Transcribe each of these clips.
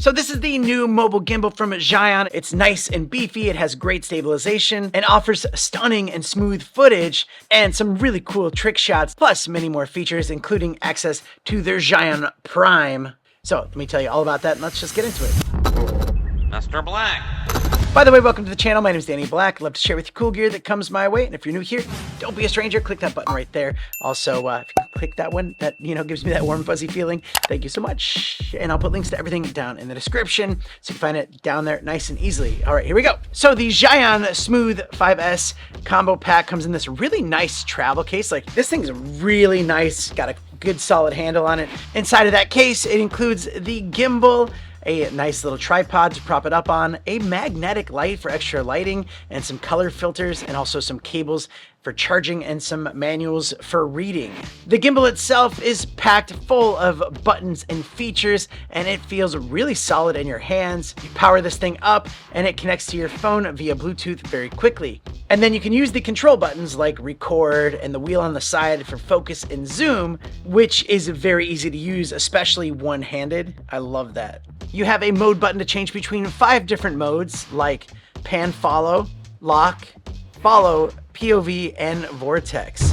So this is the new mobile gimbal from Zhiyun. It's nice and beefy, it has great stabilization, and offers stunning and smooth footage, and some really cool trick shots, plus many more features, including access to their Zhiyun Prime. So let me tell you all about that, and let's just get into it. Mr. Black. By the way, welcome to the channel. My name is Danny Black. I'd love to share with you cool gear that comes my way. And if you're new here, don't be a stranger. Click that button right there. Also, if you click that one, that gives me that warm, fuzzy feeling. Thank you so much. And I'll put links to everything down in the description, so you can find it down there nice and easily. All right, here we go. So the Zhiyun Smooth 5S combo pack comes in this really nice travel case. Like, this thing's really nice. Got a good solid handle on it. Inside of that case, it includes the gimbal, a nice little tripod to prop it up on, a magnetic light for extra lighting, and some color filters, and also some cables for charging and some manuals for reading. The gimbal itself is packed full of buttons and features, and it feels really solid in your hands. You power this thing up and it connects to your phone via Bluetooth very quickly. And then you can use the control buttons like record and the wheel on the side for focus and zoom, which is very easy to use, especially one-handed. I love that. You have a mode button to change between 5 different modes like pan follow, lock, follow, POV, and vortex.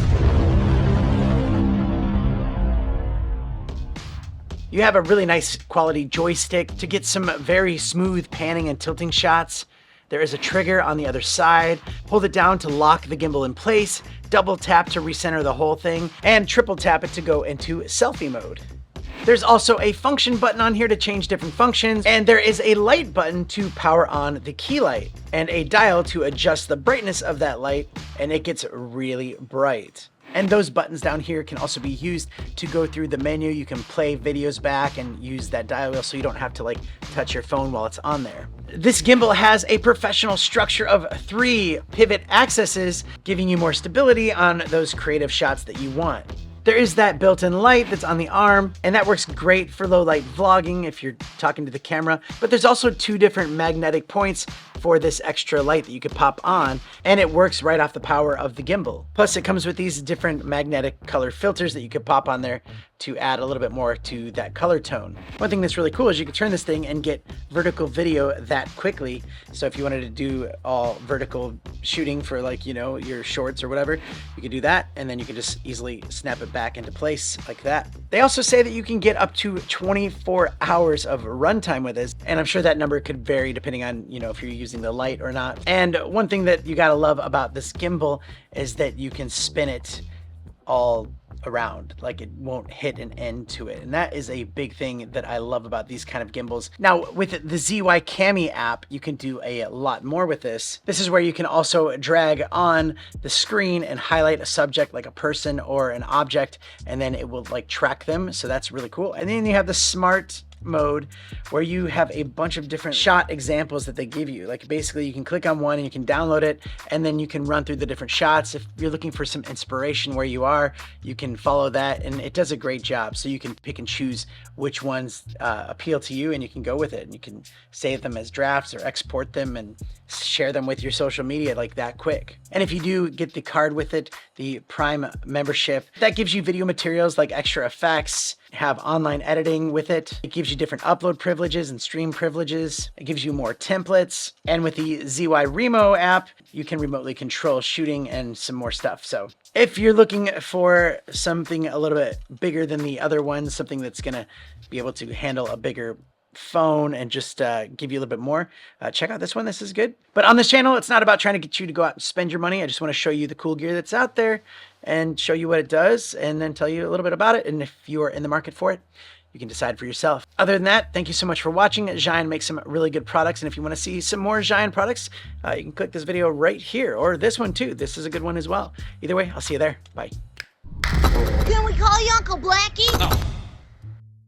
You have a really nice quality joystick to get some very smooth panning and tilting shots. There is a trigger on the other side. Hold it down to lock the gimbal in place, double tap to recenter the whole thing, and triple tap it to go into selfie mode. There's also a function button on here to change different functions, and there is a light button to power on the key light, and a dial to adjust the brightness of that light, and it gets really bright. And those buttons down here can also be used to go through the menu. You can play videos back and use that dial wheel so you don't have to like touch your phone while it's on there. This gimbal has a professional structure of 3 pivot axes, giving you more stability on those creative shots that you want. There is that built-in light that's on the arm, and that works great for low light vlogging if you're talking to the camera. But there's also 2 different magnetic points for this extra light that you could pop on, and it works right off the power of the gimbal. Plus it comes with these different magnetic color filters that you could pop on there to add a little bit more to that color tone. One thing that's really cool is you can turn this thing and get vertical video that quickly. So if you wanted to do all vertical shooting for like, your shorts or whatever, you can do that, and then you can just easily snap it back into place like that. They also say that you can get up to 24 hours of runtime with this, and I'm sure that number could vary depending on, if you're using the light or not. And one thing that you gotta love about this gimbal is that you can spin it all around, like it won't hit an end to it, and that is a big thing that I love about these kind of gimbals. Now with the ZY Cami app, you can do a lot more with this. This is where you can also drag on the screen and highlight a subject like a person or an object, and then it will like track them, so that's really cool. And then you have the smart mode where you have a bunch of different shot examples that they give you. Like basically you can click on one and you can download it, and then you can run through the different shots. If you're looking for some inspiration where you are, you can follow that, and it does a great job. So you can pick and choose which ones appeal to you, and you can go with it, and you can save them as drafts or export them and share them with your social media like that quick. And if you do get the card with it, the Prime membership, that gives you video materials like extra effects, have online editing with it. It gives you different upload privileges and stream privileges. It gives you more templates. And with the ZY Remo app, you can remotely control shooting and some more stuff. So if you're looking for something a little bit bigger than the other ones, something that's gonna be able to handle a bigger phone and just give you a little bit more, check out this one. This is good. But on this channel, it's not about trying to get you to go out and spend your money. I just want to show you the cool gear that's out there and show you what it does, and then tell you a little bit about it. And if you are in the market for it, you can decide for yourself. Other than that, thank you so much for watching. Zhiyun makes some really good products, and if you want to see some more Zhiyun products, you can click this video right here, or this one too. This is a good one as well. Either way, I'll see you there. Bye. Can we call you Uncle Blackie? No.